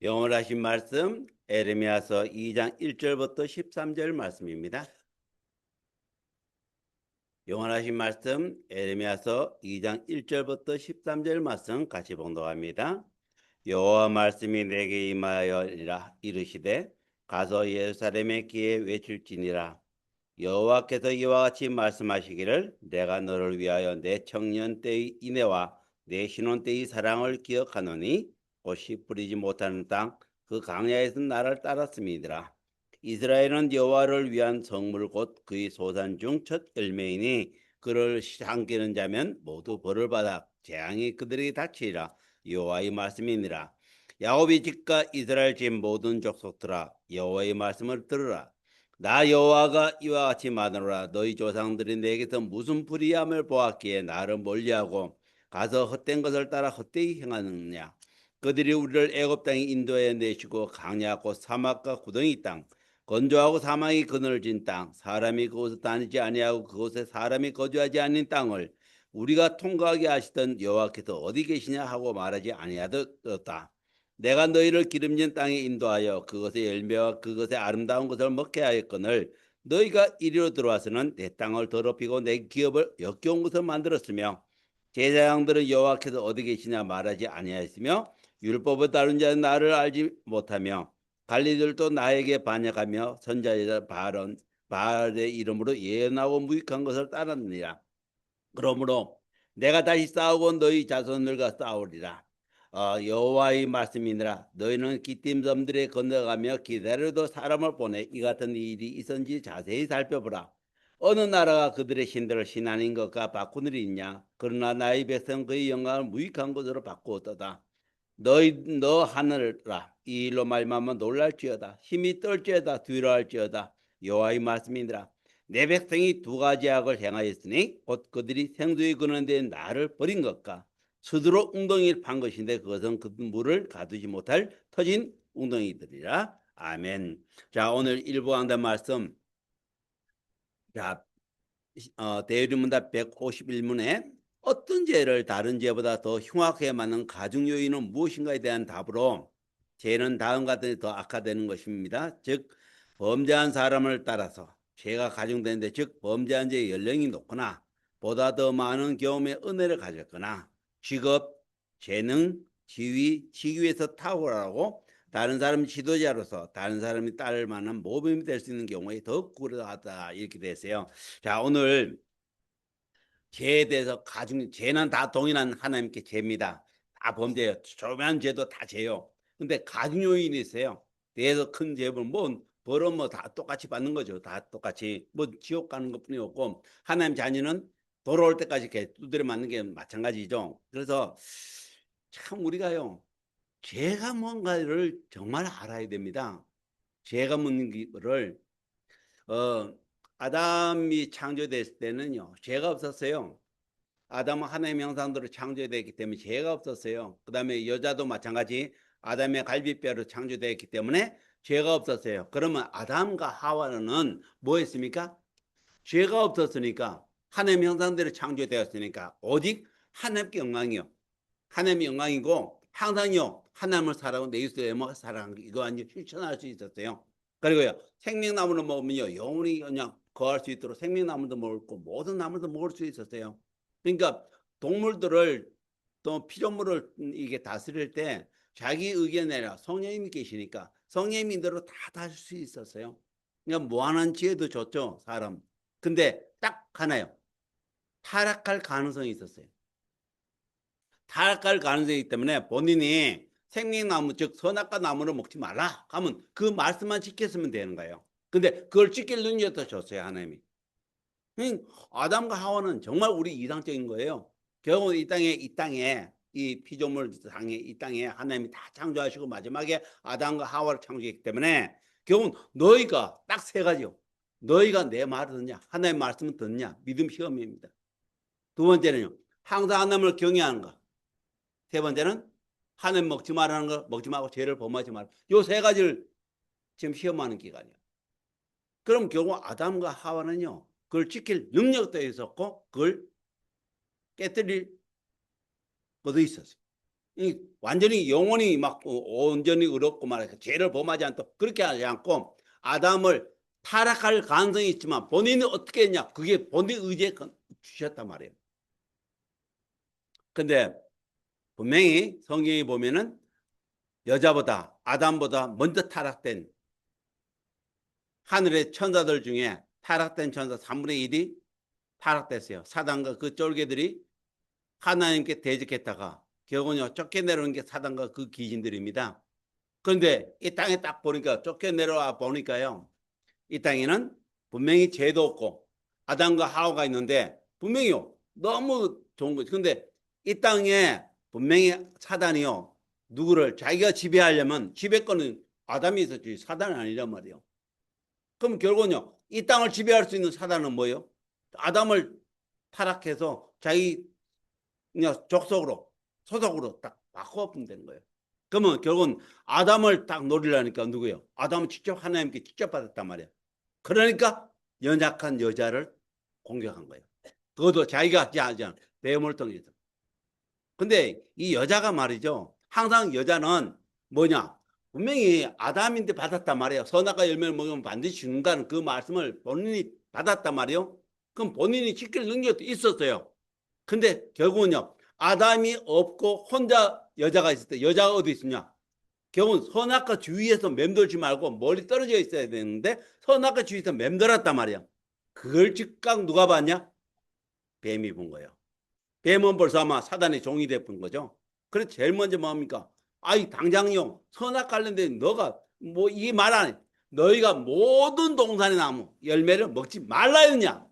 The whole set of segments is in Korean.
영어로 하신 말씀 에레미야서 2장 1절부터 13절 말씀입니다. 영어로 하신 말씀 에레미야서 2장 1절부터 13절 말씀 같이 봉독합니다. 여호와 말씀이 내게 임하여니라 이르시되 가서 예루살렘의 귀에 외칠지니라. 여호와께서 이와 같이 말씀하시기를 내가 너를 위하여 내 청년 때의 인애와 내 신혼 때의 사랑을 기억하노니 곧 씨 뿌리지 못하는 땅 그 광야에서 나를 따랐음이니라. 이스라엘은 여호와를 위한 성물 곧 그의 소산 중 첫 열매이니 그를 삼키는 자면 모두 벌을 받아 재앙이 그들에게 닥치리라. 여호와의 말씀이니라. 야곱의 집과 이스라엘 집 모든 족속들아 여호와의 말씀을 들으라. 나 여호와가 이와 같이 말하노라. 너희 조상들이 내게서 무슨 불의함을 보았기에 나를 멀리하고 가서 헛된 것을 따라 헛되이 행하느냐. 그들이 우리를 애굽 땅에 인도해 내시고 강야 곧 사막과 구덩이 땅 건조하고 사막이 그늘진 땅 사람이 그곳에 다니지 아니하고 그곳에 사람이 거주하지 않는 땅을 우리가 통과하게 하시던 여호와께서 어디 계시냐 하고 말하지 아니하였다. 내가 너희를 기름진 땅에 인도하여 그것의 열매와 그것의 아름다운 것을 먹게 하였거늘 너희가 이리로 들어와서는 내 땅을 더럽히고 내 기업을 역겨운 것을 만들었으며 제사장들은 여호와께서 어디 계시냐 말하지 아니하였으며 율법을 다룬 자는 나를 알지 못하며 관리들도 나에게 반역하며 선자자 바알의 이름으로 예언하고 무익한 것을 따랐느니라. 그러므로 내가 다시 싸우고 너희 자손들과 싸우리라. 여호와의 말씀이니라. 너희는 기띔 섬들에 건너가며 기다려도 사람을 보내 이 같은 일이 있었는지 자세히 살펴보라. 어느 나라가 그들의 신들을 신하는 것과 바꾸는 일이 있냐. 그러나 나의 백성 그의 영광을 무익한 것으로 바꾸었도다. 너 하늘아 이 일로 말미암아 놀랄지어다. 힘이 떨지어다. 두려워할지어다. 여호와의 말씀이니라. 내 백성이 두 가지 악을 행하였으니 곧 그들이 생수에 그는 데 나를 버린 것과 스스로 웅덩이를 판 것인데 그것은 그 물을 가두지 못할 터진 웅덩이들이라. 아멘. 자, 오늘 일부 강단 말씀. 자, 대유리문답 151문에 어떤 죄를 다른 죄보다 더 흉악하게 만든 가중 요인은 무엇인가에 대한 답으로 죄는 다음과 같이 더 악화되는 것입니다. 즉 범죄한 사람을 따라서 죄가 가중되는데 즉 범죄한 죄의 연령이 높거나 보다 더 많은 경험의 은혜를 가졌거나 직업, 재능, 지위, 직위에서 탁월하고 다른 사람 지도자로서 다른 사람이 따를 만한 모범이 될 수 있는 경우에 더욱 구려하다 이렇게 됐어요. 자, 오늘 죄에 대해서 가중 죄는 다 동일한 하나님께 죄입니다. 다 범죄예요. 조그만 죄도 다 죄요. 근데 가중 요인이 있어요. 대에서 큰 죄를 뭐 벌은 뭐 다 똑같이 받는 거죠. 다 똑같이 뭐 지옥 가는 것뿐이 없고 하나님 자녀는 돌아올 때까지 이렇게 두드려 맞는 게 마찬가지죠. 그래서 참 우리가요 죄가 뭔가를 정말 알아야 됩니다. 죄가 뭔 거를 아담이 창조됐을 때는요 죄가 없었어요. 아담은 하나님의 형상대로 창조되었기 때문에 죄가 없었어요. 그 다음에 여자도 마찬가지 아담의 갈비뼈로 창조되었기 때문에 죄가 없었어요. 그러면 아담과 하와는 뭐 했습니까? 죄가 없었으니까 하나님의 형상대로 창조되었으니까 오직 하나님께 영광이요. 하나님의 영광이고 항상요 하나님을 사랑하고 내 이웃을 사랑하는 이거 완전 실천할 수 있었어요. 그리고요 생명나무를 먹으면요 영원히 그냥 거할 수 있도록 생명나무도 먹고 모든 나무도 먹을 수 있었어요. 그러니까 동물들을 또 피조물을 이게 다스릴 때 자기 의견 내라 성령님이 계시니까 성령님이 대로 다 다스릴 수 있었어요. 그러니까 무한한 지혜도 줬죠 사람. 근데 딱 하나요 타락할 가능성이 있었어요. 타락할 가능성이 있기 때문에 본인이 생명나무 즉 선악과 나무를 먹지 말라 하면 그 말씀만 지켰으면 되는 거예요. 근데 그걸 지킬 능력도 줬어요 하나님이. 아담과 하와는 정말 우리 이상적인 거예요. 결국 이 땅에 이 피조물 상에 이 땅에 하나님이 다 창조하시고 마지막에 아담과 하와를 창조했기 때문에 결국 너희가 딱 세 가지요. 너희가 내 말을 듣냐 하나님의 말씀을 듣냐 믿음 시험입니다. 두 번째는요 항상 하나님을 경외하는 거. 세 번째는 하나님 먹지 말라는 거 먹지 말고 죄를 범하지 말라. 요 세 가지를 지금 시험하는 기간이에요. 그럼 결국 아담과 하와는요 그걸 지킬 능력도 있었고 그걸 깨뜨릴 것도 있었어요. 완전히 영원히 막 온전히 의롭고 말이야 죄를 범하지 않도록 그렇게 하지 않고 아담을 타락할 가능성이 있지만 본인이 어떻게 했냐 그게 본인 의지에 주셨단 말이에요. 근데 분명히 성경에 보면은 여자보다 아담보다 먼저 타락된 하늘의 천사들 중에 타락된 천사 3분의 1이 타락됐어요. 사단과 그 쫄개들이 하나님께 대적했다가 결국은요 쫓겨내려오는 게 사단과 그 귀신들입니다. 그런데 이 땅에 딱 보니까 쫓겨내려와 보니까요 이 땅에는 분명히 죄도 없고 아담과 하와가 있는데 분명히요 너무 좋은 거죠. 근데 이 땅에 분명히 사단이요 누구를 자기가 지배하려면 지배권은 아담이 있었지 사단은 아니란 말이에요. 그럼 결국은요 이 땅을 지배할 수 있는 사단은 뭐예요? 아담을 타락해서 자기 그냥 족속으로 소속으로 딱 바꿔보면 되는 거예요. 그러면 결국은 아담을 딱 노리려니까 누구예요? 아담은 직접 하나님께 직접 받았단 말이에요. 그러니까 연약한 여자를 공격한 거예요. 그것도 자기가 하지 않은 뱀을 통해서. 근데 이 여자가 말이죠. 항상 여자는 뭐냐? 분명히 아담인데 받았단 말이에요. 선악과 열매를 먹으면 반드시 죽는다는 그 말씀을 본인이 받았단 말이에요. 그럼 본인이 지킬 능력도 있었어요. 근데 결국은요. 아담이 없고 혼자 여자가 있을 때 여자가 어디 있느냐? 결국은 선악과 주위에서 맴돌지 말고 멀리 떨어져 있어야 되는데 선악과 주위에서 맴돌았단 말이야. 그걸 즉각 누가 봤냐? 뱀이 본 거예요. 뱀은 벌써 아마 사단의 종이 돼본 거죠. 그래서 제일 먼저 뭡니까? 아이 당장요 선악 관련된 너가 뭐 이 말 안 해. 너희가 모든 동산의 나무 열매를 먹지 말라 했느냐?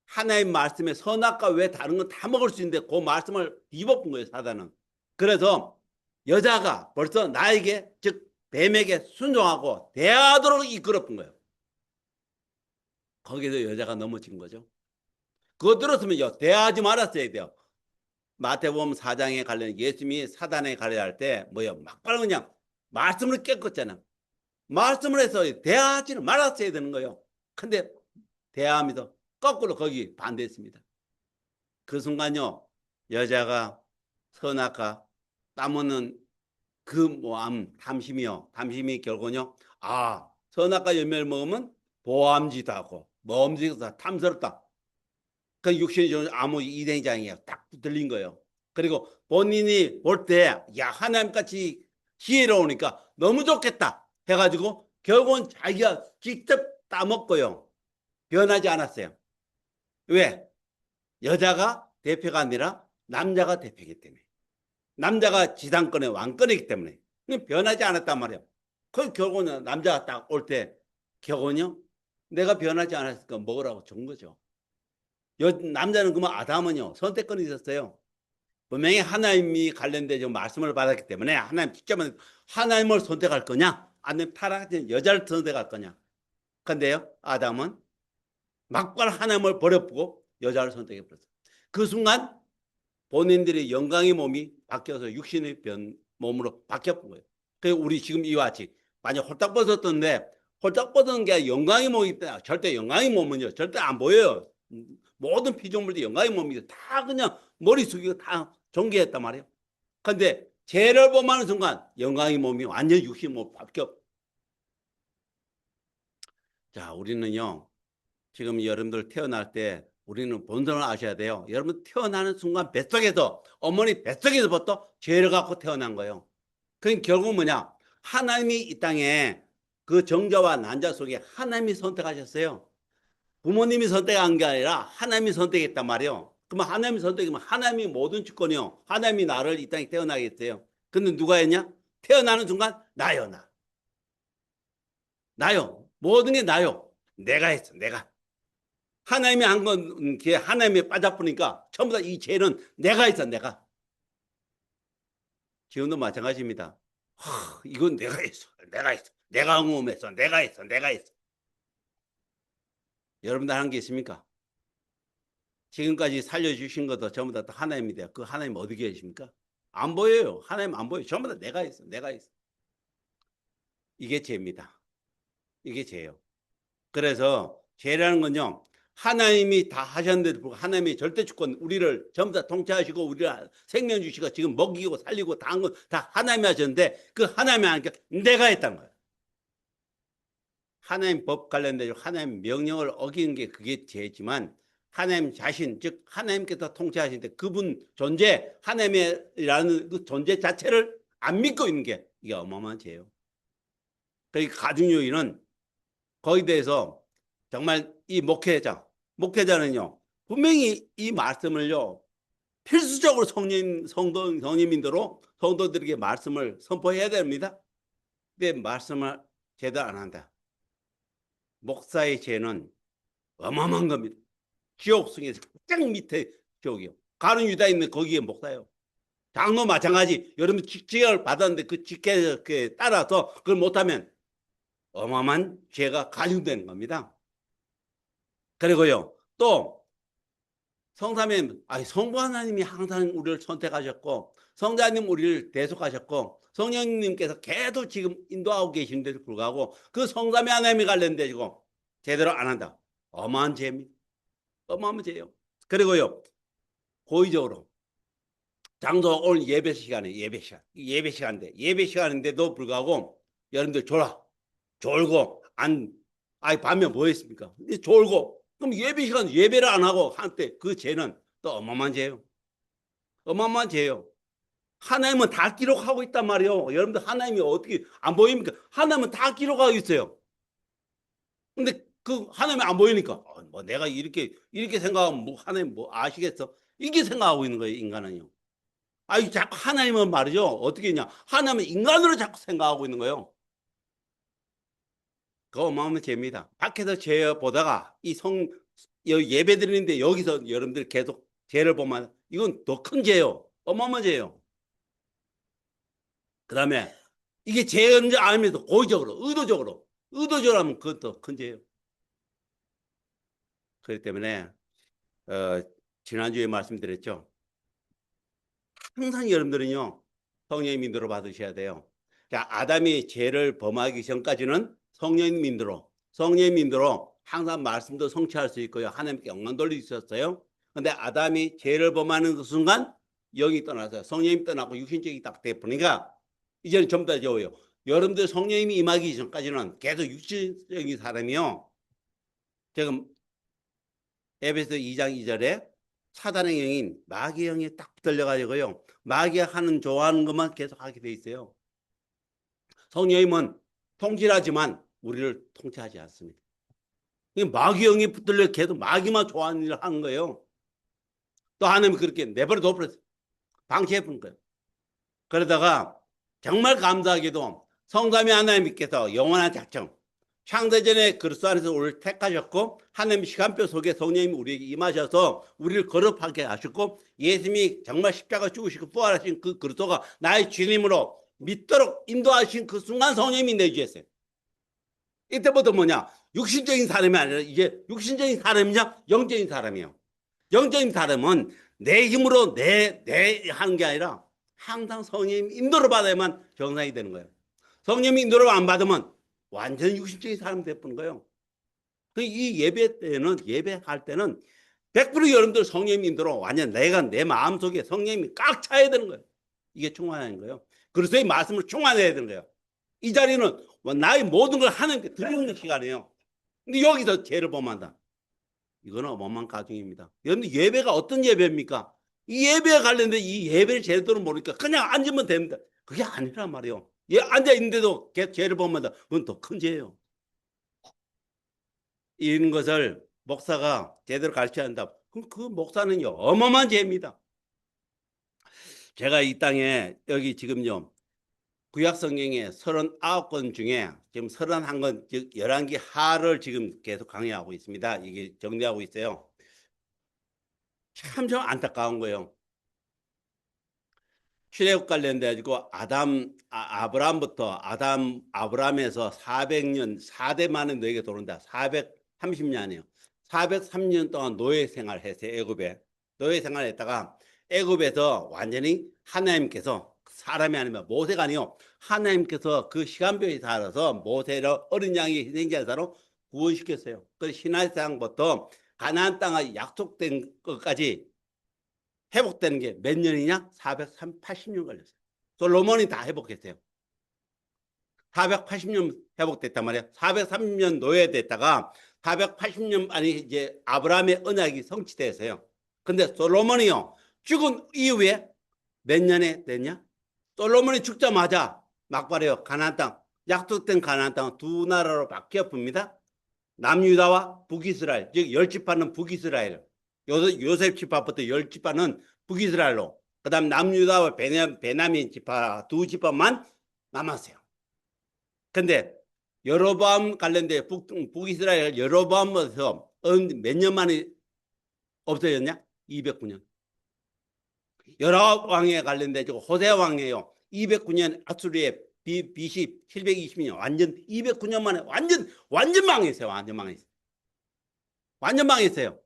하나님 말씀에 선악과 외 다른 건 다 먹을 수 있는데 그 말씀을 뒤엎은 거예요 사단은. 그래서 여자가 벌써 나에게 즉 뱀에게 순종하고 대하도록 이끌어본 거예요. 거기서 여자가 넘어진 거죠. 그거 들었으면요 대하지 말았어야 돼요. 마태복음 4장에 관련 예수님이 사단에 관련할 때 뭐요 막바로 그냥 말씀을 깨끗잖아. 말씀을 해서 대하지는 말았어야 되는 거예요. 근데 대하면서 거꾸로 거기 반대했습니다. 그 순간요 여자가 선악과 땀 없는 그 모함 탐심이요 탐심이 결국은요 아 선악과 열매를 먹으면 보암지도 하고 모험지도 탐스럽다. 그 육신이 좀 아무 이den장이에요. 딱 들린 거예요. 그리고 본인이 볼 때 야 하나님같이 지혜로우니까 너무 좋겠다 해가지고 결국은 자기가 직접 따먹고요 변하지 않았어요. 왜? 여자가 대표가 아니라 남자가 대표이기 때문에 남자가 지상권의 왕권이기 때문에 변하지 않았단 말이에요. 그 결국은 남자가 딱 올 때 결국은요 내가 변하지 않았으니까 먹으라고 준 거죠. 남자는 그러면 아담은요 선택권이 있었어요. 분명히 하나님이 관련된 말씀을 받았기 때문에 하나님 직접 하나님을 선택할 거냐 아니면 타락한 여자를 선택할 거냐. 근데요 아담은 막바로 하나님을 버려보고 여자를 선택해 버렸어요. 그 순간 본인들의 영광의 몸이 바뀌어서 육신의 몸으로 바뀌었던 거예요. 그래서 우리 지금 이와 같이 만약 홀딱 벗었던데 홀딱 벗은 게 영광의 몸이기 때문에 절대 영광의 몸은요 절대 안 보여요. 모든 피조물들이 영광의 몸이 다 그냥 머리 숙이고 다 존귀했단 말이에요. 근데 죄를 범하는 순간 영광의 몸이 완전히 육신의 몸으로 바뀌어. 자 우리는요 지금 여러분들 태어날 때 우리는 본성을 아셔야 돼요. 여러분 태어나는 순간 뱃속에서 어머니 뱃속에서부터 죄를 갖고 태어난 거예요. 그러니까 결국 뭐냐 하나님이 이 땅에 그 정자와 난자 속에 하나님이 선택하셨어요. 부모님이 선택한 게 아니라 하나님이 선택했단 말이에요. 그러면 하나님이 선택이면 하나님이 모든 주권이요. 하나님이 나를 이 땅에 태어나게 했어요. 근데 누가 했냐? 태어나는 순간 나요 나. 나요. 모든 게 나요. 내가 했어 내가. 하나님이 한 건 하나님이 빠져보니까 전부 다 이 죄는 내가 했어 내가. 지금도 마찬가지입니다. 이건 내가 했어 내가 했어 내가 엉음했어 내가 했어 내가 했어. 여러분들 하는 게 있습니까? 지금까지 살려주신 것도 전부 다 하나님입니다. 그 하나님 어디 계십니까? 안 보여요. 하나님 안 보여요. 전부 다 내가 했어 내가 했어. 이게 죄입니다. 이게 죄예요. 그래서 죄라는 건요 하나님이 다 하셨는데도 불구하고 하나님이 절대 주권 우리를 전부 다 통치하시고 우리를 생명 주시고 지금 먹이고 살리고 다 한 건 다 하나님이 하셨는데 그 하나님이 하니까 내가 했단 거예요. 하나님 법 관련된 하나님 명령을 어기는 게 그게 죄지만 하나님 자신 즉 하나님께서 통치하시는데 그분 존재 하나님이라는 그 존재 자체를 안 믿고 있는 게 이게 어마어마한 죄예요. 그러니까 가중요인은 거기에 대해서 정말 이 목회자는요 분명히 이 말씀을요 필수적으로 성도민들로 성도들에게 말씀을 선포해야 됩니다. 근데 말씀을 제대로 안 한다. 목사의 죄는 어마어마한 겁니다. 지옥성에서 가장 밑에 지옥이요. 가룟 유다 있는 거기에 목사요. 장로 마찬가지. 여러분 직책을 받았는데 그 직책에 따라서 그걸 못하면 어마어마한 죄가 가중되는 겁니다. 그리고요 또 성삼님, 성부 하나님이 항상 우리를 선택하셨고 성자님 우리를 대속하셨고 성령님께서 계속 지금 인도하고 계시는데도 불구하고 그 성삼위 하나님이 관련되고 제대로 안 한다. 어마어마한 죄입니다. 어마어마한 죄예요. 그리고요 고의적으로 장소 오늘 예배 시간인데 예배 시간인데도 불구하고 여러분들 졸고 밤에 뭐 했습니까? 졸고 그럼 예배 시간 예배를 안 하고 한때 그 죄는 또 어마어마한 죄예요. 어마어마한 죄예요. 하나님은 다 기록하고 있단 말이에요. 여러분들 하나님이 어떻게 안 보입니까? 하나님은 다 기록하고 있어요. 근데 그 하나님이 안 보이니까 뭐 내가 이렇게 생각하면 뭐 하나님 뭐 아시겠어? 이게 생각하고 있는 거예요, 인간은요. 자꾸 하나님은 말이죠. 어떻게 했냐? 하나님은 인간으로 자꾸 생각하고 있는 거예요. 그거 어마어마한 죄입니다. 밖에서 죄 보다가 예배 드리는데 여기서 여러분들 계속 죄를 보면 이건 더 큰 죄예요. 어마어마한 죄예요. 그 다음에 이게 죄인지 알면서 고의적으로 의도적으로 하면 그것도 큰 죄예요. 그렇기 때문에 지난주에 말씀드렸죠. 항상 여러분들은요 성령의 인도를 받으셔야 돼요. 자, 아담이 죄를 범하기 전까지는 성령의 인도로 항상 말씀도 성취할 수 있고요. 하나님께 영광 돌릴 수 있었어요. 근데 아담이 죄를 범하는 그 순간 영이 떠나서 성령이 떠나고 육신적이 딱 돼버리니까 이제는 전부 다 저요. 여러분들 성령님이 임하기 전까지는 계속 육신적인 사람이요. 지금 에베소 2장 2절에 사단의 영인 마귀의 영이 딱 들려가지고요. 마귀가 하는 좋아하는 것만 계속 하게 돼 있어요. 성령님은 통치하지만 우리를 통치하지 않습니다. 마귀 영이 붙들려 계속 마귀만 좋아하는 일을 하는 거예요. 또 하나님은 그렇게 내버려 둬버렸어요. 방치해 본 거예요. 그러다가 정말 감사하게도 성삼위 하나님께서 영원한 작정, 창세전에 그리스도 안에서 우리를 택하셨고 하나님 시간표 속에 성령님이 우리에게 임하셔서 우리를 거듭하게 하셨고 예수님이 정말 십자가 죽으시고 부활하신 그 그리스도가 나의 주님으로 믿도록 인도하신 그 순간 성령님이 내주셨어요. 이때부터 뭐냐? 육신적인 사람이 아니라 이제 육신적인 사람이냐? 영적인 사람이에요. 영적인 사람은 내 힘으로 내 하는 게 아니라 항상 성령님 인도를 받아야만 정상이 되는 거예요. 성령님 인도를 안 받으면 완전히 육신적인 사람이 되는 거예요. 이 예배할 때는 100% 여러분들 성령님 인도로 완전 내가 내 마음속에 성령님이 꽉 차야 되는 거예요. 이게 충만한 거예요. 그리스도의 말씀을 충만해야 되는 거예요. 이 자리는 나의 모든 걸 하나님께 드리는 시간이에요. 근데 여기서 죄를 범한다. 이거는 어마어마한 가중입니다. 여러분 예배가 어떤 예배입니까? 이 예배에 관련된 이 예배를 제대로 모르니까 그냥 앉으면 됩니다. 그게 아니란 말이에요. 앉아 있는데도 죄를 범한다. 그건 더 큰 죄예요. 이런 것을 목사가 제대로 가르쳐야 한다. 그럼 그 목사는요 어마어마한 죄입니다. 제가 이 땅에 여기 지금요 구약 성경의 39권 중에 지금 31권 즉 11개 하를 지금 계속 강의하고 있습니다. 이게 정리하고 있어요. 참 좀 안타까운 거예요. 출애굽 관련돼 가지고 아브라함부터 아브라함에서 400년 4대만은 너에게 도른다. 430년이에요. 403년 동안 노예 생활했어요. 애굽에. 노예 생활했다가 애굽에서 완전히 하나님께서 사람이 아니면 모세가 아니요. 하나님께서 그 시간표에 따라서 모세를 어린 양의 희생제사로 구원시켰어요. 그 시내산부터 가나안 땅의 약속된 것까지 회복되는 게 몇 년이냐? 480년 걸렸어요. 솔로몬이 다 회복했어요. 480년 회복됐단 말이에요. 430년 노예됐다가 480년 만에 이제 아브라함의 언약이 성취됐어요. 근데 솔로몬이요, 죽은 이후에 몇 년에 됐냐? 솔로몬이 죽자마자 막바래요. 가나안 땅, 약속된 가나안 땅은 두 나라로 바뀌어 봅니다. 남유다와 북이스라엘, 즉 열지파는 북이스라엘. 요셉 지파부터 열지파는 북이스라엘로. 그다음 남유다와 베냐민 지파 두 지파만 남았어요. 근데 여로보암 관련된 북이스라엘 여로보암에서 몇 년 만에 없어졌냐? 209년. 여러 왕에 관련된 호세 왕이에요. 209년 아수르의 BC 720년 완전 209년 만에 완전 망했어요. 완전 망했어요. 완전 망했어요.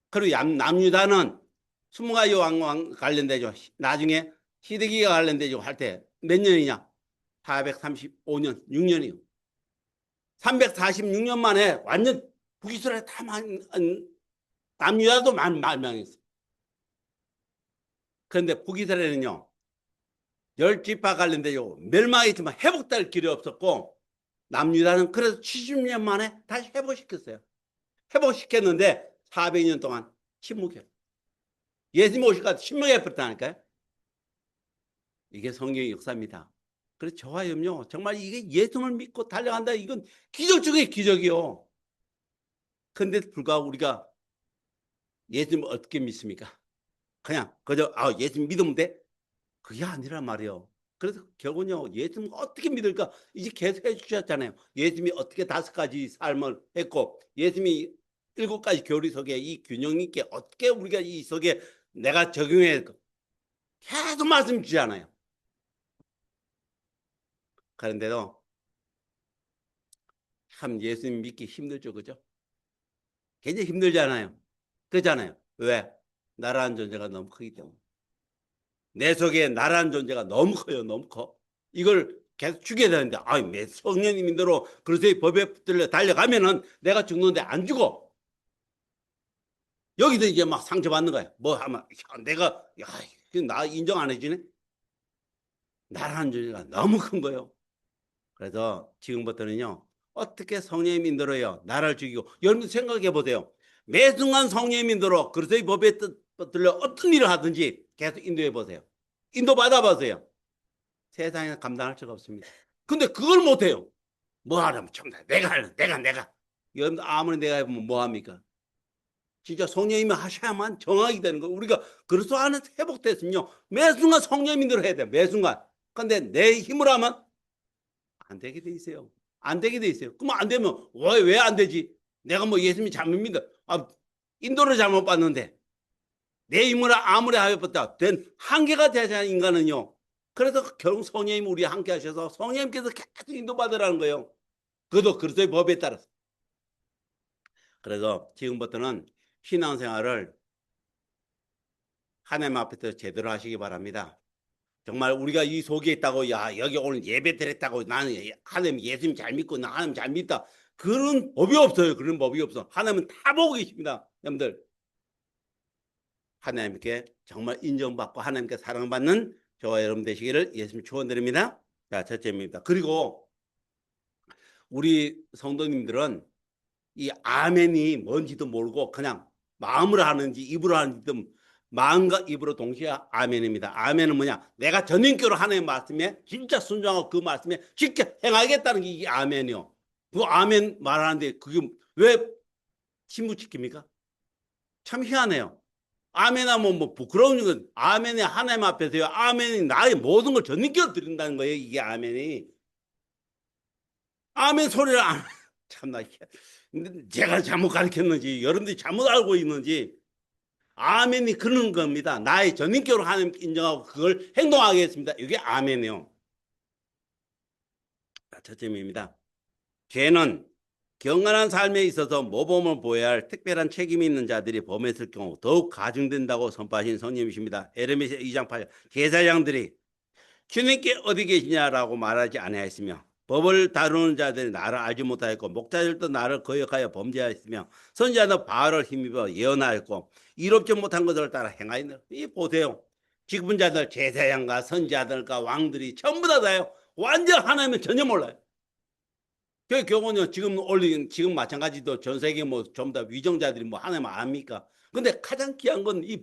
그리고 남유다는 스무가지 왕 관련되죠. 나중에 시드기가 관련되죠. 할 때 몇 년이냐? 435년, 6년이요. 346년 만에 완전 북이스라엘 다 남유다도 망했어요. 그런데 북이스라엘은요, 열지파 관련되죠. 멸망했지만 회복될 길이 없었고, 남유다는 그래서 70년 만에 다시 회복시켰어요. 회복시켰는데 400년 동안 침묵해요. 예수님 오실까지 침묵해버렸다니까요. 이게 성경의 역사입니다. 그래서 저와 여러분요, 정말 이게 예수님을 믿고 달려간다, 이건 기적 중에 기적이요. 근데 불구하고 우리가 예수님을 어떻게 믿습니까? 그냥 그저 예수님 믿으면 돼? 그게 아니란 말이에요. 그래서 결국은요, 예수님 어떻게 믿을까? 이제 계속 해주셨잖아요. 예수님이 어떻게 5가지 삶을 했고, 예수님이 7가지 교리 속에 이 균형 있게 어떻게 우리가 이 속에 내가 적용해 계속 말씀 주잖아요. 그런데도 참 예수님 믿기 힘들죠, 그죠? 굉장히 힘들잖아요. 그렇잖아요. 왜? 나라는 존재가 너무 크기 때문에. 내 속에 나라는 존재가 너무 커요, 너무 커. 이걸 계속 죽여야 되는데, 매 성령님인대로 그리스도의 법에 붙들려 달려가면은 내가 죽는데 안 죽어. 여기도 이제 막 상처받는 거야. 뭐 하면 내가 나 인정 안 해주네. 나라는 존재가 너무 큰 거예요. 그래서 지금부터는요, 어떻게 성령님 인도로요 나라를 죽이고, 여러분 생각해 보세요. 매 순간 성령님 인도로 그리스도의 법에 들려 어떤 일을 하든지 계속 인도해 보세요. 인도 받아보세요. 세상에 감당할 수가 없습니다. 근데 그걸 못해요. 뭐 하려면 내가 할래, 내가. 여러분 아무리 내가 해보면 뭐 합니까? 진짜 성령님이 하셔야만 정확히 되는 거예요. 우리가 그리스도 안에서 회복됐으면요, 매 순간 성령님대로 해야 돼요. 매 순간. 근데 내 힘으로 하면 안 되게 돼 있어요. 안 되게 돼 있어요. 그럼 안 되면 왜 안 되지? 내가 뭐 예수님 잘못 믿어. 인도를 잘못 봤는데 내 힘으로 아무리 하였다 된 한계가 되잖아요, 인간은요. 그래서 결국 성령님 우리 함께 하셔서 성령님께서 계속 인도받으라는 거예요. 그것도 그리스도의 법에 따라서. 그래서 지금부터는 신앙생활을 하나님 앞에서 제대로 하시기 바랍니다. 정말 우리가 이 속에 있다고, 여기 오늘 예배 드렸다고 나는 하나님 예수님 잘 믿고 나 하나님 잘 믿다, 그런 법이 없어요. 그런 법이 없어. 하나님은 다 보고 계십니다. 여러분들 하나님께 정말 인정받고 하나님께 사랑받는 저와 여러분 되시기를 예수님 축원드립니다. 자, 첫째입니다. 그리고 우리 성도님들은 이 아멘이 뭔지도 모르고 그냥 마음으로 하는지 입으로 하는지도, 마음과 입으로 동시에 아멘입니다. 아멘은 뭐냐? 내가 전인격으로 하나님의 말씀에 진짜 순종하고 그 말씀에 쉽게 행하겠다는 게 이게 아멘이요. 그 아멘 말하는데 그게 왜 침묵시킵니까? 참 희한해요. 아멘하면 뭐 부끄러운 건 아멘이 하나님 앞에서요. 아멘이 나의 모든 걸 전인격으로 드린다는 거예요. 이게 아멘이. 아멘 소리를 안 참나, 제가 잘못 가르쳤는지 여러분들이 잘못 알고 있는지, 아멘이 그런 겁니다. 나의 전인격으로 하나님 인정하고 그걸 행동하겠습니다. 이게 아멘이요. 첫째입니다. 죄는 경건한 삶에 있어서 모범을 보여야 할 특별한 책임이 있는 자들이 범했을 경우 더욱 가중된다고 선포하신 성령이십니다. 에레미야 2장 8절. 제사장들이 주님께 어디 계시냐라고 말하지 아니하였으며 법을 다루는 자들이 나를 알지 못하였고 목자들도 나를 거역하여 범죄하였으며 선지자는 바알을 힘입어 예언하였고 이롭지 못한 것들을 따라 행하였느라. 이 보세요. 직분자들 제사장과 선지자들과 왕들이 전부 다요. 완전 하나님을 전혀 몰라요. 그 경우는 지금 올린 지금 마찬가지도 전 세계 뭐 전부 다 위정자들이 뭐 하나님 압니까? 근데 가장 귀한 건 이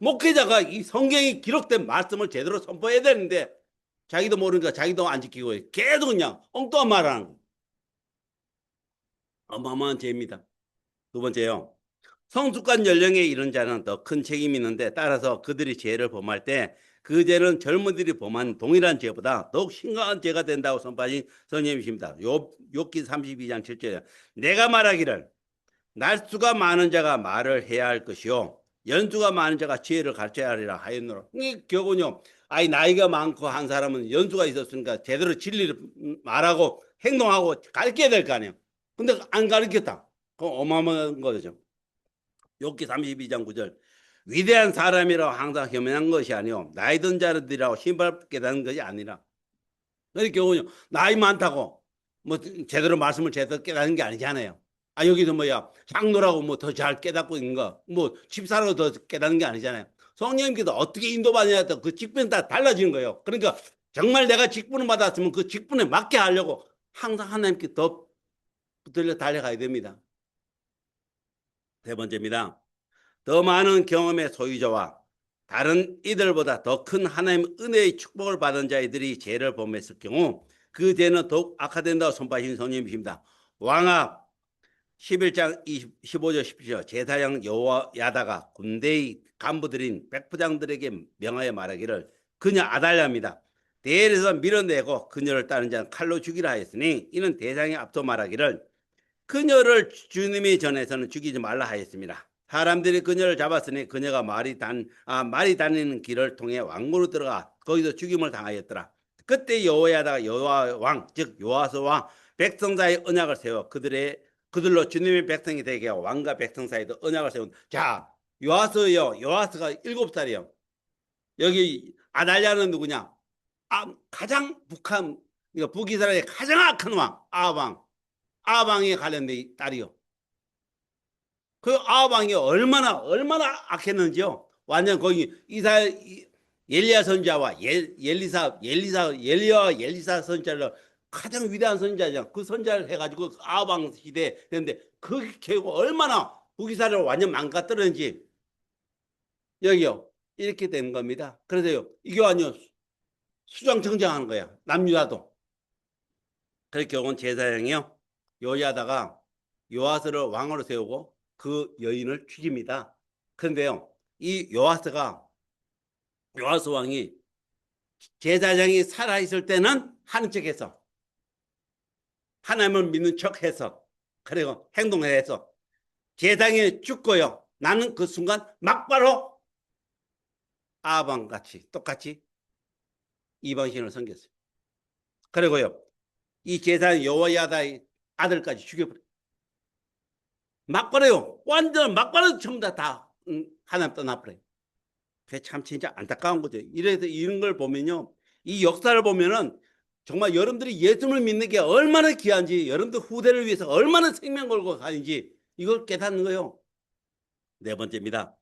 목회자가 이 성경에 기록된 말씀을 제대로 선포해야 되는데 자기도 모르니까 자기도 안 지키고 계속 그냥 엉뚱한 말하는 거예요. 어마어마한 죄입니다. 두 번째요. 성숙한 연령에 이른 자는 더 큰 책임이 있는데 따라서 그들이 죄를 범할 때 그 죄는 젊은이들이 범한 동일한 죄보다 더욱 심각한 죄가 된다고 선포하신 선생님이십니다. 욥기 32장 7절에 내가 말하기를 날수가 많은 자가 말을 해야 할 것이요 연수가 많은 자가 지혜를 가르쳐야 하리라 하였노라. 이 결국은요. 아이 나이가 많고 한 사람은 연수가 있었으니까 제대로 진리를 말하고 행동하고 가르쳐야 될 거 아니에요. 근데 안 가르쳤다. 그건 어마어마한 거죠. 욥기 32장 9절 위대한 사람이라고 항상 겸연한 것이 아니요 나이 든 자들이라고 신발받게 되는 것이 아니라. 그러니까 경우는요 나이 많다고 뭐 제대로 말씀을 제대로 깨닫는 게 아니잖아요. 아 여기서 뭐야 장로라고 뭐 더 잘 깨닫고 있는 거뭐 집사라고 더 깨닫는 게 아니잖아요. 성령님께서 어떻게 인도받느냐에 따라 그 직분이 다 달라지는 거예요. 그러니까 정말 내가 직분을 받았으면 그 직분에 맞게 하려고 항상 하나님께 더 붙들려 달려가야 됩니다. 세 번째입니다. 더 많은 경험의 소유자와 다른 이들보다 더 큰 하나님의 은혜의 축복을 받은 자들이 죄를 범했을 경우 그 죄는 더욱 악화된다고 선포하신 성령님이십니다. 왕하 11장 15절 10절 제사장 여호야다가 군대의 간부들인 백부장들에게 명하여 말하기를 그녀 아달랴입니다. 대엘에서 밀어내고 그녀를 따른 자는 칼로 죽이라 하였으니 이는 대장에 앞서 말하기를 그녀를 주님의 전에서는 죽이지 말라 하였습니다. 사람들이 그녀를 잡았으니 그녀가 말이 다니는 길을 통해 왕궁으로 들어가 거기서 죽임을 당하였더라. 그때 여호야다가 여호와 왕 즉 요아스 왕 백성 사이에 언약을 세워 그들로 주님의 백성이 되게 하고 왕과 백성 사이에도 언약을 세운. 자 요아스가 7살이요. 여기 아달랴는 누구냐? 가장 북이스라엘의 가장 악한 왕 아방에 관련된 딸이요. 그 아방이 얼마나 악했는지요. 완전 거기 엘리야 선지자와 엘리사 선지자를 가장 위대한 선지자잖아. 그 선지자를 해가지고 아방 시대 됐는데 그 결국 얼마나 북이스라엘을 완전 망가뜨렸는지 여기요 이렇게 된 겁니다. 그래서요 이게 완전 수장청정하는 거야. 남유다도. 그래서 결국은 제사장이요 요야다가 요아스를 왕으로 세우고 그 여인을 죽입니다. 그런데요 이 요아스 왕이 제사장이 살아있을 때는 하는 척해서 하나님을 믿는 척해서 그리고 행동해서 제사장이 죽고요 나는 그 순간 막바로 아방같이 똑같이 이방신을 섬겼어요. 그리고요 이 제사장 여호야다의 아들까지 죽여버려요. 막바로요 완전 막바로 전부 다 하나님 떠나버려요. 그게 참 진짜 안타까운 거죠. 이래서 이런 걸 보면요 이 역사를 보면은 정말 여러분들이 예수를 믿는 게 얼마나 귀한지 여러분들 후대를 위해서 얼마나 생명 걸고 가는지 이걸 깨닫는 거예요. 네 번째입니다.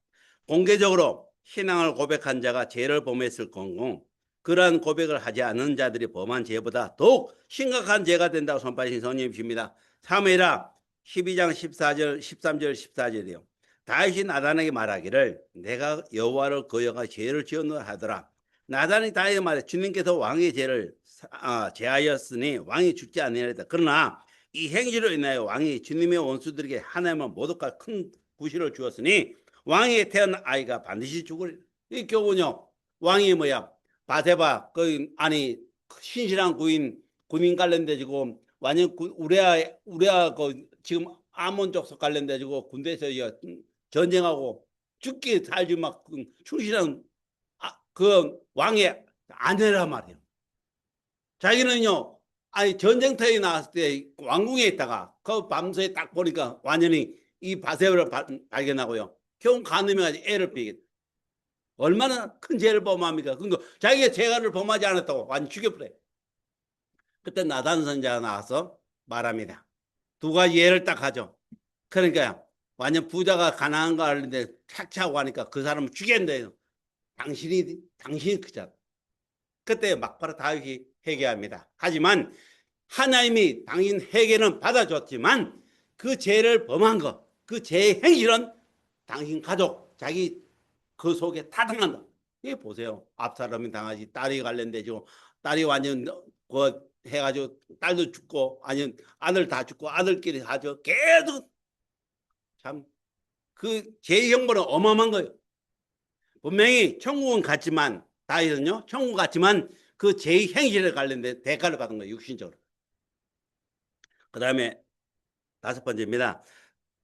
공개적으로 신앙을 고백한 자가 죄를 범했을 경우 그러한 고백을 하지 않은 자들이 범한 죄보다 더욱 심각한 죄가 된다고 선포하신 성령님이십니다. 사무엘하 12장 14절 13절 14절이요. 다윗이 나단에게 말하기를 내가 여호와를 거역하 죄를 지었노라 하더라. 나단이 다윗에게 말해 주님께서 왕의 죄를 제하였으니 왕이 죽지 아니하리다. 그러나 이 행위로 인하여 왕이 주님의 원수들에게 하나님의 모독할 큰 구실을 주었으니 왕에게 태어난 아이가 반드시 죽으리라. 이 교훈요 왕이 뭐야 바세바 신실한 군인 관련돼지고 완전 우레아 지금 아몬족 관련돼지고 군대에서 전쟁하고 죽기 살지 막 충실한 그 왕의 아내란 말이에요. 자기는요 전쟁터에 나왔을 때 왕궁에 있다가 그 밤새 딱 보니까 완전히 이 바세바를 발견하고요 겨우 가늠해가지고 애를 빼게 얼마나 큰 죄를 범합니까? 그러니까 자기가 죄를 범하지 않았다고 완전 죽여버려요. 그때 나단 선지자가 나와서 말합니다. 두 가지 예를 딱 하죠. 그러니까 완전 부자가 가난한 거 알는데 착취하고 하니까 그 사람을 죽였는데요. 당신이 그자. 그때 막바로 다윗이 회개합니다. 하지만 하나님이 당신 회개는 받아줬지만 그 죄를 범한 것, 그 죄의 행실은 당신 가족, 자기 그 속에 타당한다. 이게 보세요. 앞사람이 당하지, 딸이 관련되죠. 딸이 완전 그 해가지고 딸도 죽고 아니면 아들 다 죽고 아들끼리 하죠. 계속 참 그 죄의 형벌은 어마어마한 거예요. 분명히 천국은 같지만 다윗은요 천국 같지만 그 죄의 행실에 관련된 대가를 받은 거예요. 육신적으로. 그 다음에 다섯 번째입니다.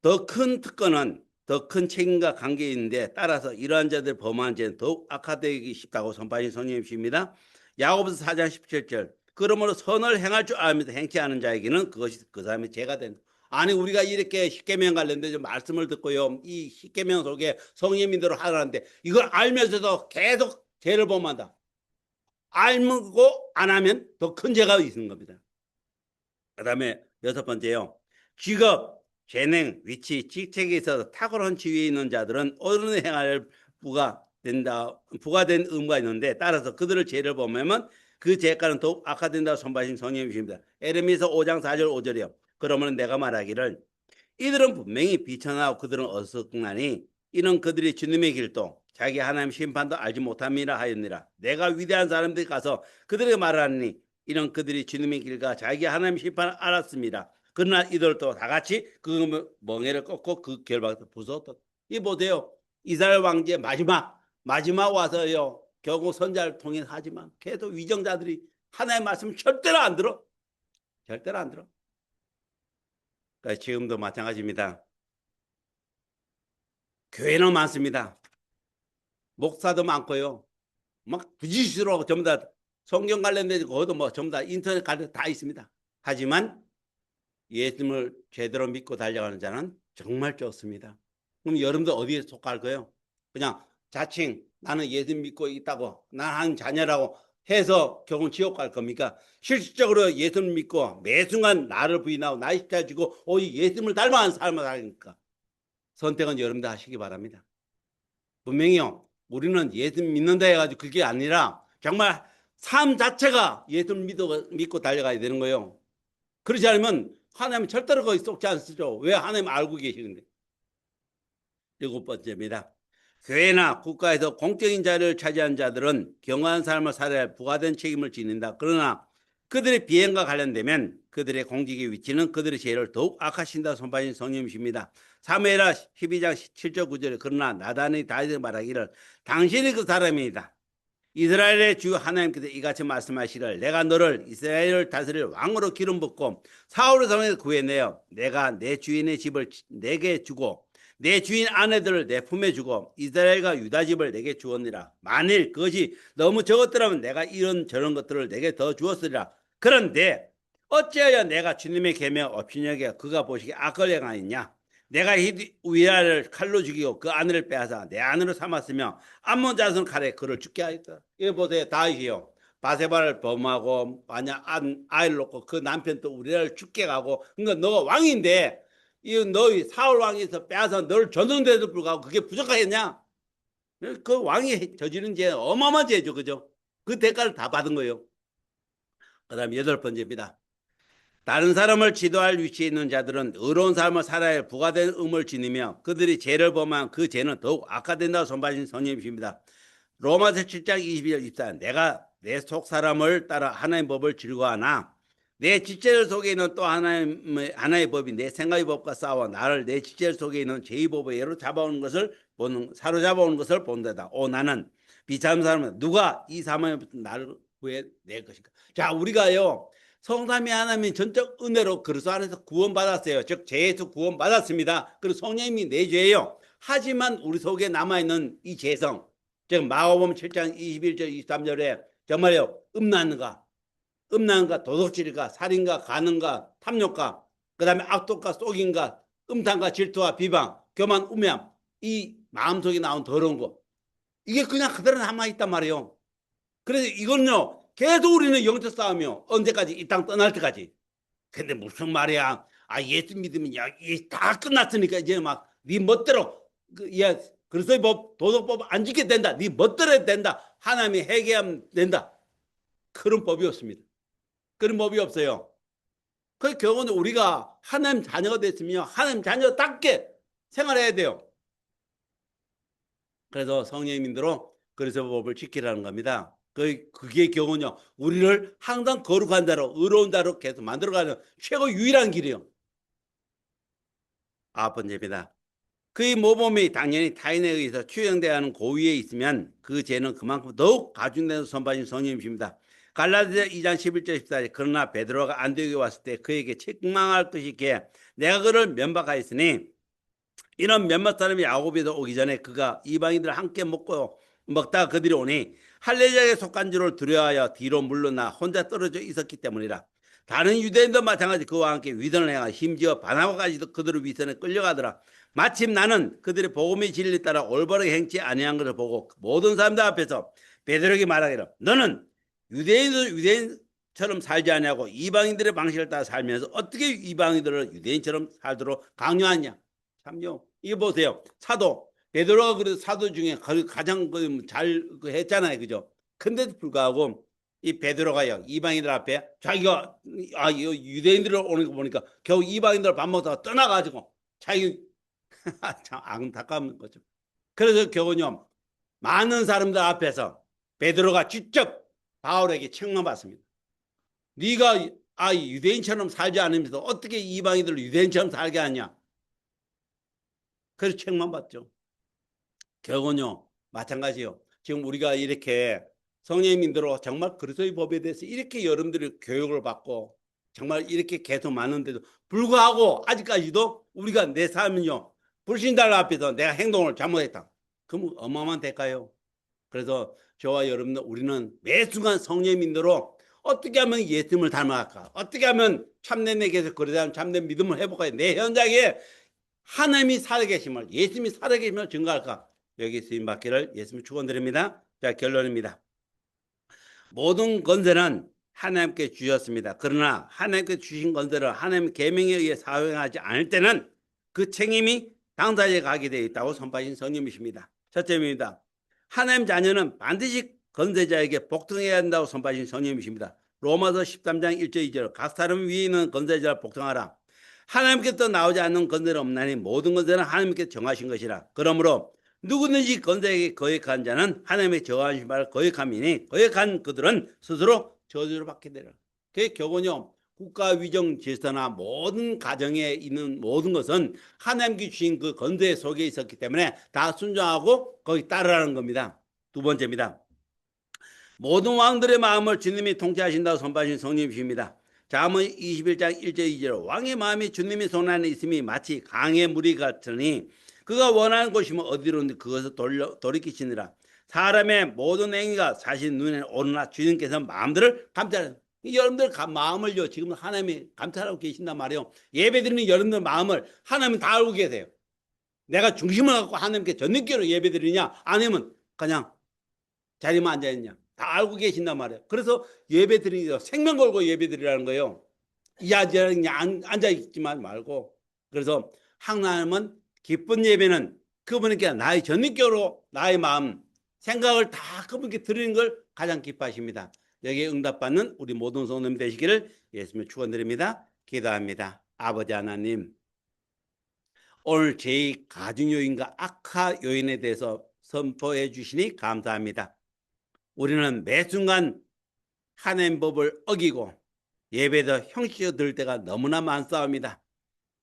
더 큰 특권은 더 큰 책임과 관계인데 따라서 이러한 자들 범한 죄는 더욱 악화되기 쉽다고 선포하신 성령님이십니다. 야고보서 4장 17절 그러므로 선을 행할 줄 알면서 행치 않은 자에게는 그것이 그 사람의 죄가 된다. 아니 우리가 이렇게 십계명 관련된 말씀을 듣고요. 이 십계명 속에 성령님대로 하라는데 이걸 알면서도 계속 죄를 범한다. 알고 안 하면 더 큰 죄가 있는 겁니다. 그 다음에 여섯 번째요. 직업, 재능, 위치, 직책에 있어서 탁월한 지위에 있는 자들은 어느 행할 부과된 의무가 있는데 따라서 그들을 죄를 범하면 그 죄가는 더욱 악화된다고 선포하신 성령님이십니다. 에레미야서 5장 4절 5절이요. 그러면 내가 말하기를 이들은 분명히 비천하고 그들은 어석나니 이는 그들이 주님의 길도 자기 하나님 심판도 알지 못함이라 하였느니라. 내가 위대한 사람들이 가서 그들에게 말하니 이는 그들이 주님의 길과 자기 하나님 심판을 알았습니다. 그러나 이들도 다 같이 그 멍에를 꺾고 그 결박을 부쉈다. 이 보세요. 이스라엘 왕제 마지막 와서요. 결국 선자를 통해 하지만 계속 위정자들이 하나님의 말씀 절대로 안 들어. 절대로 안 들어. 그러니까 지금도 마찬가지입니다. 교회는 많습니다. 목사도 많고요. 막 부지시로 전부 다 성경 관련된 거도 뭐 전부 다 인터넷 관련 다 있습니다. 하지만 예수님을 제대로 믿고 달려가는 자는 정말 적습니다. 그럼 여러분들 어디에 속할 거예요? 그냥 자칭 나는 예수님 믿고 있다고 난 한 자녀라고 해서 결국 지옥 갈 겁니까? 실질적으로 예수님 믿고 매 순간 나를 부인하고 나의 십자가 지고 오직 예수님을 닮아가는 삶을 살니까 선택은 여러분들 하시기 바랍니다. 분명히요. 우리는 예수님 믿는다 해가지고 그게 아니라 정말 삶 자체가 예수님 믿고 달려가야 되는 거예요. 그렇지 않으면 하나님 절대로 거기 속지 않으시죠. 왜 하나님 알고 계시는데. 일곱 번째입니다. 교회나 국가에서 공적인 자리를 차지한 자들은 경건한 삶을 살아야 할 부과된 책임을 지닌다. 그러나 그들의 비행과 관련되면 그들의 공직의 위치는 그들의 죄를 더욱 악화신다 선포하신 성령이십니다. 사무엘하 12장 7절 9절에 그러나 나단이 다윗에게 말하기를 당신이 그 사람이다. 이스라엘의 주 하나님께서 이같이 말씀하시기를 내가 너를 이스라엘을 다스릴 왕으로 기름 붓고 사울의 손에서 구해내어 내가 내 주인의 집을 내게 주고 내 주인 아내들을 내 품에 주고 이스라엘과 유다 집을 내게 주었느니라. 만일 그것이 너무 적었더라면 내가 이런 저런 것들을 내게 더 주었으리라. 그런데 어찌하여 내가 주님의 계명 없이 여겨 그가 보시기에 악을 행하였냐. 내가 우리아를 칼로 죽이고 그 아내를 빼앗아 내 아내로 삼았으며 암몬 자손 칼에 그를 죽게 하였다. 이거 보세요. 다윗이요. 바세바를 범하고 만약 아이를 놓고 그 남편 또 우리아를 죽게 가고 그러니까 너가 왕인데 이 너희 사울 왕에서 빼앗아 너를 줬는데도 불구하고 그게 부족하겠냐? 그 왕이 저지른 죄 어마어마한 죄죠. 그죠? 그 대가를 다 받은 거예요. 그 다음 여덟 번째입니다. 다른 사람을 지도할 위치에 있는 자들은 의로운 삶을 살아야 할 부과된 의무를 지니며 그들이 죄를 범한 그 죄는 더욱 악화된다고 선포하신 성령님이십니다. 로마서 7장 22절 24 내가 내 속 사람을 따라 하나님의 법을 즐거워하나 내 지체 속에 있는 또 하나의 법이 내 생각의 법과 싸워 나를 내 지체 속에 있는 죄의 법에 사로잡아오는 것을 본다다. 오 나는 비참한 사람은 누가 이 사망에부터 나를 구해낼 것인가. 자 우리가요. 성삼위 하나님이 전적 은혜로 그리스도 안에서 구원받았어요. 즉 죄에서 구원받았습니다. 그리고 성령님이 내 죄예요. 하지만 우리 속에 남아있는 이 죄성 즉 마가복음 7장 21절 23절에 정말요. 음란과 도둑질과 살인과 간음과 탐욕과 그 다음에 악독과 속임과 음탕과 질투와 비방 교만 우매함 이 마음속에 나온 더러운 거 이게 그냥 그대로 남아있단 말이에요. 그래서 이건요 계속 우리는 영적 싸움이요. 언제까지? 이 땅 떠날 때까지. 근데 무슨 말이야? 예수 믿으면 다 끝났으니까 이제 막 네 멋대로 그리스도의 법, 도덕법 안 지켜도 된다. 네 멋대로 해도 된다. 하나님이 해결하면 된다. 그런 법이 없습니다. 그런 법이 없어요. 그 경우는 우리가 하나님 자녀가 됐으면 하나님 자녀답게 생활해야 돼요. 그래서 성령님들로 그리스도의 법을 지키라는 겁니다. 그게 경우는요, 우리를 항상 거룩한 자로, 의로운 자로 계속 만들어가는 최고 유일한 길이에요. 9번째입니다. 그의 모범이 당연히 타인에 의해서 추행되어야 하는 고위에 있으면 그 죄는 그만큼 더욱 가중되는 선바신 성령님이십니다. 갈라디아 2장 11절 14절 그러나 베드로가 안디옥에 왔을 때 그에게 책망할 것이 있기에 내가 그를 면박하였으니 이런 몇몇 사람이 야고보에서 오기 전에 그가 이방인들 함께 먹다가 그들이 오니 할례자에 속한 줄을 두려워하여 뒤로 물러나 혼자 떨어져 있었기 때문이라. 다른 유대인도 마찬가지 그와 함께 위선을 행하여 심지어 바나바까지도 그들의 위선에 끌려가더라. 마침 나는 그들의 복음의 진리에 따라 올바르게 행치 아니한 것을 보고 모든 사람들 앞에서 베드로에게 말하기를 너는 유대인처럼 살지 아니하고 이방인들의 방식을 따라 살면서 어떻게 이방인들을 유대인처럼 살도록 강요하냐. 참요. 이거 보세요. 사도 베드로가 그래도 사도 중에 가장 잘 했잖아요, 그죠? 근데도 불구하고 이 베드로가요 이방인들 앞에 자기가 유대인들을 오는 거 보니까 겨우 이방인들 밥 먹다가 떠나가지고 자기 참 안타까운 거죠. 그래서 겨우요 많은 사람들 앞에서 베드로가 직접 바울에게 책망받습니다. 네가 유대인처럼 살지 않으면서 어떻게 이방인들을 유대인처럼 살게 하냐. 그래서 책망받죠. 결국은요 마찬가지요. 지금 우리가 이렇게 성령님들로 정말 그리스도의 법에 대해서 이렇게 여러분들이 교육을 받고 정말 이렇게 계속 많은데도 불구하고 아직까지도 우리가 내 삶은요 불신자들 앞에서 내가 행동을 잘못했다. 그럼 어마어마한 대가요. 그래서 저와 여러분들 우리는 매 순간 성령님들로 어떻게 하면 예수님을 닮아갈까? 어떻게 하면 참된 내게서 그러자면 참된 믿음을 회복해야 내 현장에 하나님이 살아계심을 예수님이 살아계심을 증거할까? 여기 쓰임 받기를 예수님 축원드립니다. 자, 결론입니다. 모든 권세는 하나님께 주셨습니다. 그러나 하나님께 주신 권세를 하나님 계명에 의해 사용하지 않을 때는 그 책임이 당사자에게 가게 되어 있다고 선포하신 성령이십니다. 첫째입니다. 하나님 자녀는 반드시 권세자에게 복종해야 한다고 선포하신 성령이십니다. 로마서 13장 1절 2절 각 사람 위에 있는 권세자를 복종하라. 하나님께서 나오지 않는 권세는 없나니 모든 권세는 하나님께 정하신 것이라. 그러므로 누구든지 권세에게 거역한 자는 하나님의 정하신 바를 거역함이니 거역한 그들은 스스로 저주를 받게 되라. 그게 결국은요 국가 위정 질서나 모든 가정에 있는 모든 것은 하나님께 주신 그 권세 속에 있었기 때문에 다 순종하고 거기 따르라는 겁니다. 두 번째입니다. 모든 왕들의 마음을 주님이 통치하신다고 선포하신 성령이십니다. 잠언 21장 1절 2절 왕의 마음이 주님의 손 안에 있음이 마치 강의 물이 같으니 그가 원하는 곳이면 어디로든지 그것을 돌이키시니라. 사람의 모든 행위가 자신 눈에 오르나 주님께서 마음들을 감찰하라. 여러분들 마음을요 지금 하나님이 감찰하고 계신단 말이에요. 예배드리는 여러분들 마음을 하나님은 다 알고 계세요. 내가 중심을 갖고 하나님께 전능교로 예배드리냐 아니면 그냥 자리만 앉아있냐 다 알고 계신단 말이에요. 그래서 예배드리니 생명 걸고 예배드리라는 거예요. 이 자리에 그냥 앉아있지만 말고. 그래서 하나님은 기쁜 예배는 그분께 나의 전능교로 나의 마음 생각을 다 그분께 드리는 걸 가장 기뻐하십니다. 여기에 응답받는 우리 모든 성도님 되시기를 예수님을 축원드립니다. 기도합니다. 아버지 하나님, 오늘 제 가중 요인과 악화 요인에 대해서 선포해 주시니 감사합니다. 우리는 매 순간 하나님 법을 어기고 예배도 형식으로 들 때가 너무나 많사옵니다.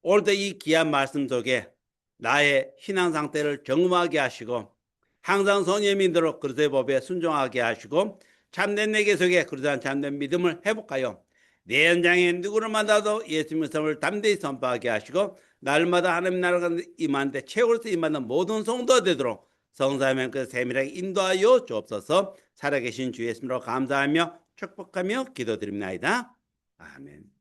오늘도 이 귀한 말씀 속에 나의 신앙 상태를 점검하게 하시고 항상 성령님들로 그리스도의 법에 순종하게 하시고 참된 내계 속에 그리스도의 참된 믿음을 회복하여 내 현장에 누구를 만나도 예수님의 삶을 담대히 선포하게 하시고 날마다 하나님 나라가 임하는데 최고로서 임하는 모든 성도가 되도록 성사하면 그 세밀하게 인도하여 주옵소서. 살아계신 주 예수님으로 감사하며 축복하며 기도드립니다. 아멘.